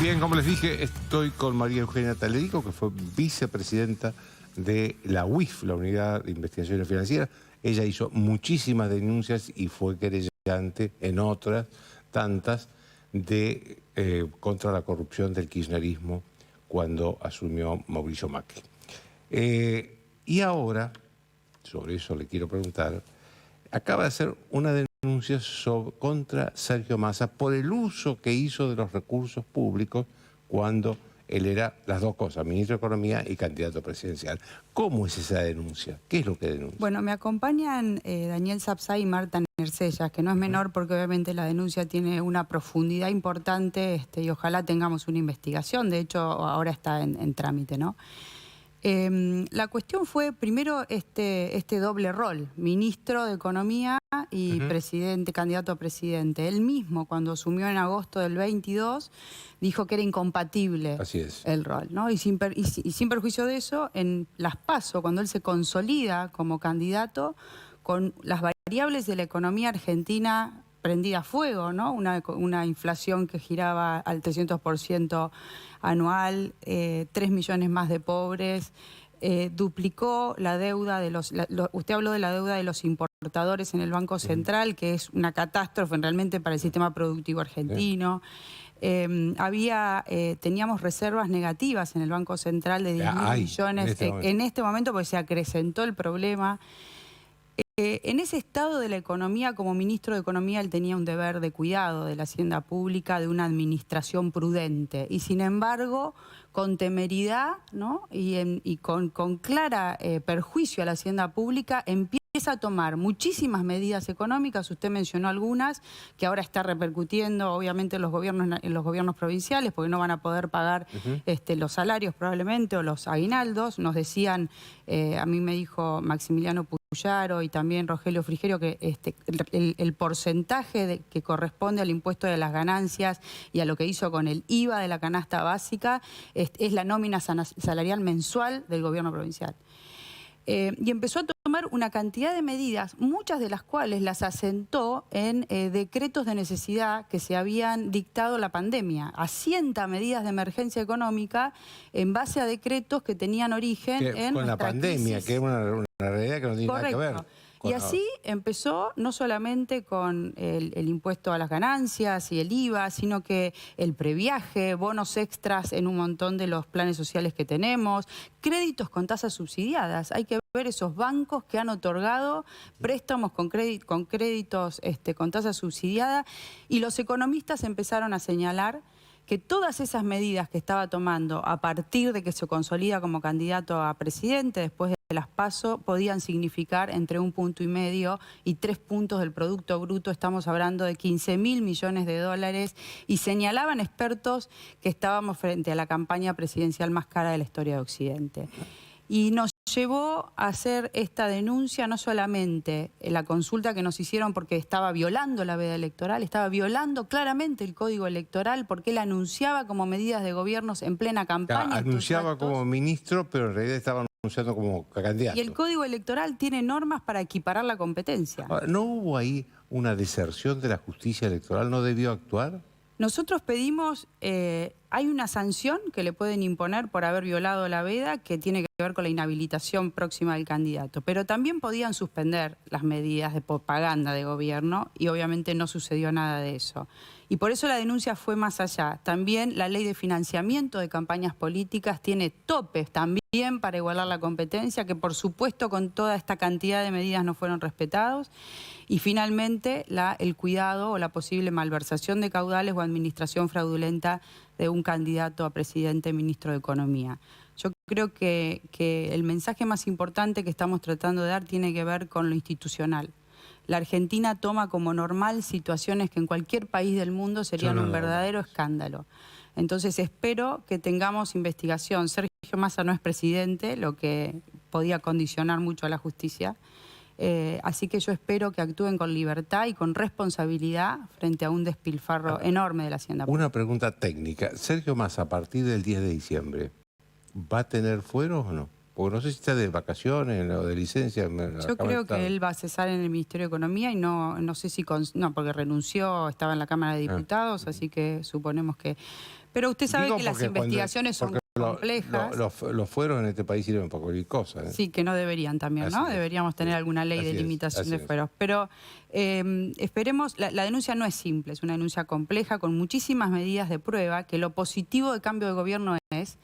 Bien, como les dije, estoy con María Eugenia Talerico, que fue vicepresidenta de la UIF, la Unidad de Investigaciones Financieras. Ella hizo muchísimas denuncias y fue querellante en otras tantas contra la corrupción del kirchnerismo cuando asumió Mauricio Macri. Y ahora, sobre eso le quiero preguntar, acaba de hacer una denuncia contra Sergio Massa por el uso que hizo de los recursos públicos cuando él era las dos cosas, ministro de Economía y candidato presidencial. ¿Cómo es esa denuncia? ¿Qué es lo que denuncia? Bueno, me acompañan Daniel Sapsay y Marta Nercellas, que no es menor porque obviamente la denuncia tiene una profundidad importante y ojalá tengamos una investigación. De hecho, ahora está en trámite, ¿no? La cuestión fue primero este doble rol, ministro de Economía y presidente, candidato a presidente. Él mismo, cuando asumió en agosto del 22, dijo que era incompatible el rol, ¿no? Y sin perjuicio de eso, en las PASO, cuando él se consolida como candidato, con las variables de la economía argentina prendida a fuego, ¿no? Una inflación que giraba al 300% anual, 3 millones más de pobres, duplicó la deuda de usted habló de la deuda de los importadores en el Banco Central, que es una catástrofe realmente para el sistema productivo argentino. Teníamos reservas negativas en el Banco Central de 10.000 millones en este momento, porque se acrecentó el problema. En ese estado de la economía, como ministro de Economía, él tenía un deber de cuidado de la hacienda pública, de una administración prudente. Y sin embargo, con temeridad, ¿no? y con clara perjuicio a la hacienda pública, empieza a tomar muchísimas medidas económicas. Usted mencionó algunas que ahora está repercutiendo, obviamente, en los gobiernos provinciales, porque no van a poder pagar los salarios probablemente o los aguinaldos. Nos decían, a mí me dijo Maximiliano Puyaro y también Rogelio Frigerio, que el porcentaje que corresponde al impuesto de las ganancias y a lo que hizo con el IVA de la canasta básica es la nómina salarial mensual del gobierno provincial. Y empezó a tomar una cantidad de medidas, muchas de las cuales las asentó en decretos de necesidad que se habían dictado la pandemia. Asienta medidas de emergencia económica en base a decretos que tenían origen con la pandemia, crisis. Que es una realidad que no tiene nada que ver. Y así empezó no solamente con el impuesto a las ganancias y el IVA, sino que el previaje, bonos extras en un montón de los planes sociales que tenemos, créditos con tasas subsidiadas. Hay que ver esos bancos que han otorgado préstamos con créditos con tasa subsidiada, y los economistas empezaron a señalar que todas esas medidas que estaba tomando a partir de que se consolida como candidato a presidente después de las PASO podían significar entre 1,5 puntos y 3 puntos del Producto Bruto. Estamos hablando de 15.000 millones de dólares, y señalaban expertos que estábamos frente a la campaña presidencial más cara de la historia de Occidente. Y nos llevó a hacer esta denuncia, no solamente en la consulta que nos hicieron porque estaba violando la veda electoral, estaba violando claramente el Código Electoral, porque él anunciaba como medidas de gobiernos en plena campaña. Anunciaba como ministro, pero en realidad estaba anunciando como candidato. Y el Código Electoral tiene normas para equiparar la competencia. Ahora, ¿no hubo ahí una deserción de la justicia electoral? ¿No debió actuar? Nosotros pedimos, hay una sanción que le pueden imponer por haber violado la veda, que tiene que ver con la inhabilitación próxima del candidato, pero también podían suspender las medidas de propaganda de gobierno, y obviamente no sucedió nada de eso. Y por eso la denuncia fue más allá. También la ley de financiamiento de campañas políticas tiene topes también para igualar la competencia, que por supuesto con toda esta cantidad de medidas no fueron respetados. Y finalmente el cuidado o la posible malversación de caudales o administración fraudulenta de un candidato a presidente, ministro de Economía. Yo creo que el mensaje más importante que estamos tratando de dar tiene que ver con lo institucional. La Argentina toma como normal situaciones que en cualquier país del mundo serían un verdadero escándalo. Entonces espero que tengamos investigación. Sergio Massa no es presidente, lo que podía condicionar mucho a la justicia. Así que yo espero que actúen con libertad y con responsabilidad frente a un despilfarro enorme de la hacienda pública. Una pregunta técnica. Sergio Massa, a partir del 10 de diciembre, ¿va a tener fueros o no? Porque no sé si está de vacaciones o de licencia. Yo creo que él va a cesar en el Ministerio de Economía y no sé si... No, porque renunció, estaba en la Cámara de Diputados, así que suponemos que... Pero usted sabe que las investigaciones son complejas. Los fueros en este país sirven para cualquier cosa. Sí, que no deberían también, ¿no? Deberíamos tener alguna ley de limitación de fueros. Pero esperemos, la denuncia no es simple, es una denuncia compleja con muchísimas medidas de prueba, que lo positivo de cambio de gobierno es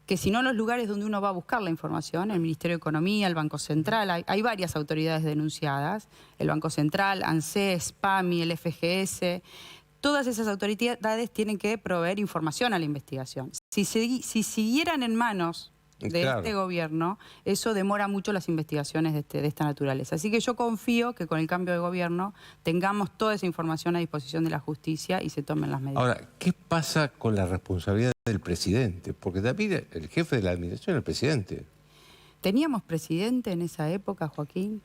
que si no los lugares donde uno va a buscar la información, el Ministerio de Economía, el Banco Central, hay varias autoridades denunciadas, el Banco Central, ANSES, PAMI, el FGS... Todas esas autoridades tienen que proveer información a la investigación. Si siguieran en manos de este gobierno, eso demora mucho las investigaciones de esta naturaleza. Así que yo confío que con el cambio de gobierno tengamos toda esa información a disposición de la justicia y se tomen las medidas. Ahora, ¿qué pasa con la responsabilidad del presidente? Porque también el jefe de la administración es el presidente. ¿Teníamos presidente en esa época, Joaquín?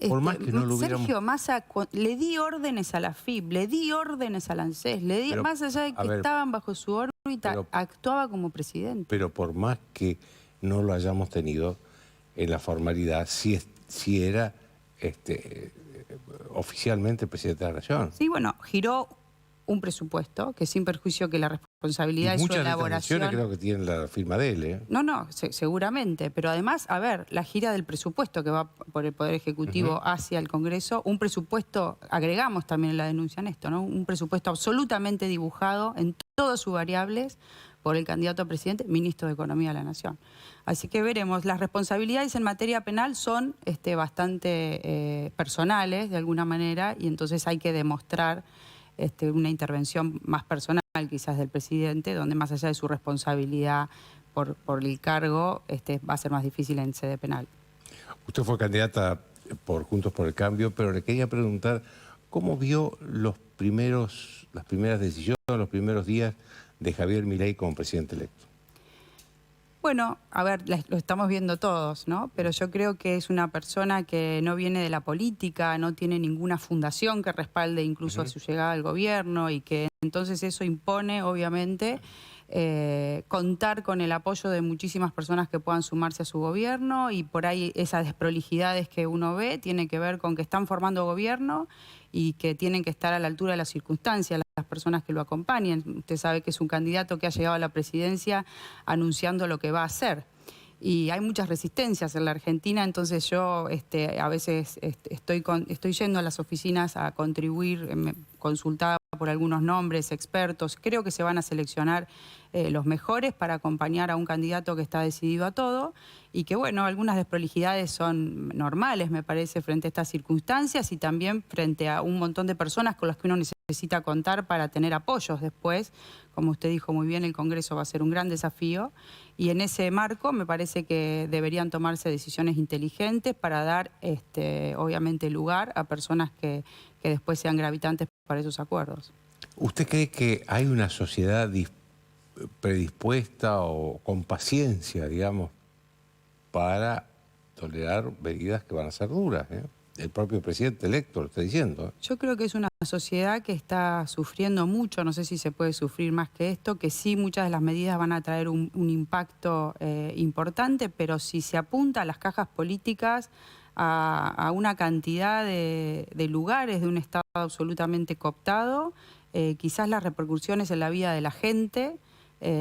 Por más que no lo hubiéramos... Sergio Massa, le di órdenes a la FIP, le di órdenes al ANSES, más allá de que estaban bajo su órbita, actuaba como presidente. Pero por más que no lo hayamos tenido en la formalidad, sí era oficialmente presidente de la Nación. Sí, bueno, giró un presupuesto que sin perjuicio que la responsabilidad de su elaboración... Muchas creo que tienen la firma de él, ¿eh? No, seguramente, pero además, a ver, la gira del presupuesto que va por el Poder Ejecutivo hacia el Congreso, un presupuesto, agregamos también en la denuncia en esto, ¿no? Un presupuesto absolutamente dibujado en todas sus variables por el candidato a presidente, ministro de Economía de la Nación. Así que veremos, las responsabilidades en materia penal son bastante personales, de alguna manera, y entonces hay que demostrar una intervención más personal quizás del presidente, donde más allá de su responsabilidad por el cargo, va a ser más difícil en sede penal. Usted fue candidata por Juntos por el Cambio, pero le quería preguntar, ¿cómo vio las primeras decisiones, los primeros días de Javier Milei como presidente electo? Bueno, a ver, lo estamos viendo todos, ¿no? Pero yo creo que es una persona que no viene de la política, no tiene ninguna fundación que respalde incluso a su llegada al gobierno y que entonces eso impone, obviamente, contar con el apoyo de muchísimas personas que puedan sumarse a su gobierno y por ahí esas desprolijidades que uno ve tiene que ver con que están formando gobierno y que tienen que estar a la altura de las circunstancias las personas que lo acompañen. Usted sabe que es un candidato que ha llegado a la presidencia anunciando lo que va a hacer. Y hay muchas resistencias en la Argentina, entonces yo a veces estoy yendo a las oficinas a contribuir, consultada por algunos nombres, expertos. Creo que se van a seleccionar los mejores para acompañar a un candidato que está decidido a todo y que, bueno, algunas desprolijidades son normales, me parece, frente a estas circunstancias y también frente a un montón de personas con las que uno necesita contar para tener apoyos después. Como usted dijo muy bien, el Congreso va a ser un gran desafío y en ese marco me parece que deberían tomarse decisiones inteligentes para dar, obviamente, lugar a personas que después sean gravitantes para esos acuerdos. ¿Usted cree que hay una sociedad predispuesta o con paciencia, digamos, para tolerar medidas que van a ser duras, ¿eh? El propio presidente electo lo está diciendo, ¿eh? Yo creo que es una sociedad que está sufriendo mucho, no sé si se puede sufrir más que esto, que sí muchas de las medidas van a traer un impacto importante, pero si se apunta a las cajas políticas, a una cantidad de lugares de un Estado absolutamente cooptado, quizás las repercusiones en la vida de la gente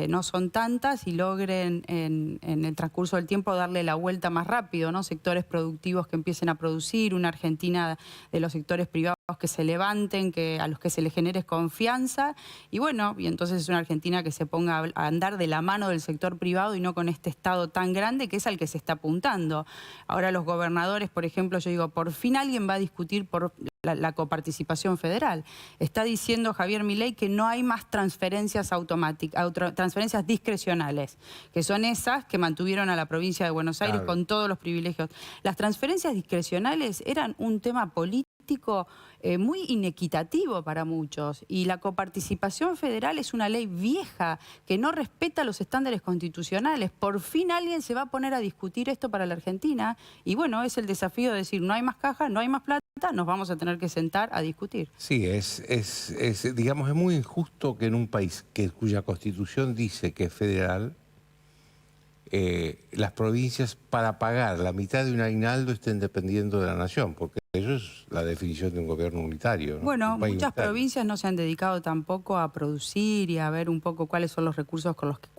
no son tantas y logren en el transcurso del tiempo darle la vuelta más rápido, ¿no? Sectores productivos que empiecen a producir, una Argentina de los sectores privados que se levanten, a los que se les genere confianza y bueno, y entonces es una Argentina que se ponga a andar de la mano del sector privado y no con este Estado tan grande que es al que se está apuntando. Ahora los gobernadores, por ejemplo, yo digo, por fin alguien va a discutir por la coparticipación federal. Está diciendo Javier Milei que no hay más transferencias automáticas, transferencias discrecionales, que son esas que mantuvieron a la provincia de Buenos Aires con todos los privilegios. Las transferencias discrecionales eran un tema político muy inequitativo para muchos y la coparticipación federal es una ley vieja que no respeta los estándares constitucionales. Por fin alguien se va a poner a discutir esto para la Argentina y bueno, es el desafío de decir no hay más cajas, no hay más plata, nos vamos a tener que sentar a discutir. Sí, digamos, es muy injusto que en un país cuya constitución dice que es federal, las provincias para pagar la mitad de un aguinaldo estén dependiendo de la nación, porque eso es la definición de un gobierno unitario, ¿no? Bueno, muchas provincias no se han dedicado tampoco a producir y a ver un poco cuáles son los recursos con los que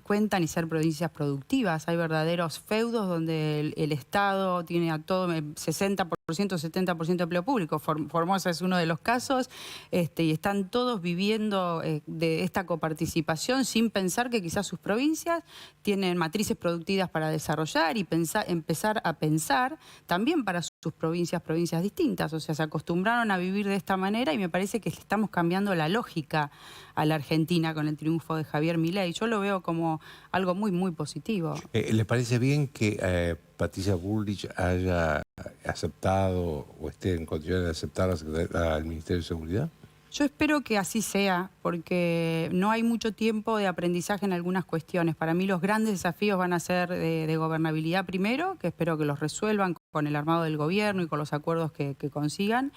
cuentan y ser provincias productivas. Hay verdaderos feudos donde el Estado tiene a todo 60%, 70% de empleo público. Formosa es uno de los casos, y están todos viviendo de esta coparticipación sin pensar que quizás sus provincias tienen matrices productivas para desarrollar y empezar a pensar también para sus provincias distintas. O sea, se acostumbraron a vivir de esta manera y me parece que le estamos cambiando la lógica a la Argentina con el triunfo de Javier Milei. Yo lo veo como algo muy, muy positivo. ¿Le parece bien que Patricia Bullrich haya aceptado o esté en condiciones de aceptar al Ministerio de Seguridad? Yo espero que así sea, porque no hay mucho tiempo de aprendizaje en algunas cuestiones. Para mí los grandes desafíos van a ser de gobernabilidad primero, que espero que los resuelvan con el armado del gobierno y con los acuerdos que consigan,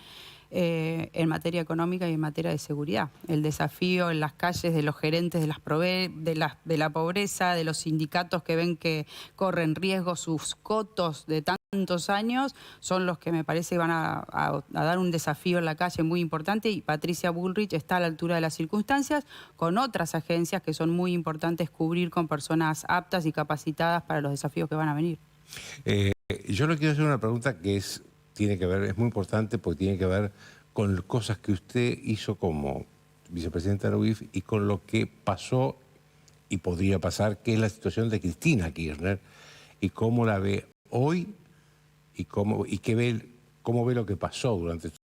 en materia económica y en materia de seguridad. El desafío en las calles de los gerentes de la pobreza, de los sindicatos que ven que corren riesgo sus cotos de tantos años, son los que me parece van a dar un desafío en la calle muy importante, y Patricia Bullrich está a la altura de las circunstancias, con otras agencias que son muy importantes cubrir con personas aptas y capacitadas para los desafíos que van a venir. Yo le quiero hacer una pregunta que tiene que ver, es muy importante porque tiene que ver con cosas que usted hizo como vicepresidenta de la UIF y con lo que pasó y podría pasar, que es la situación de Cristina Kirchner y cómo la ve hoy y cómo ve lo que pasó durante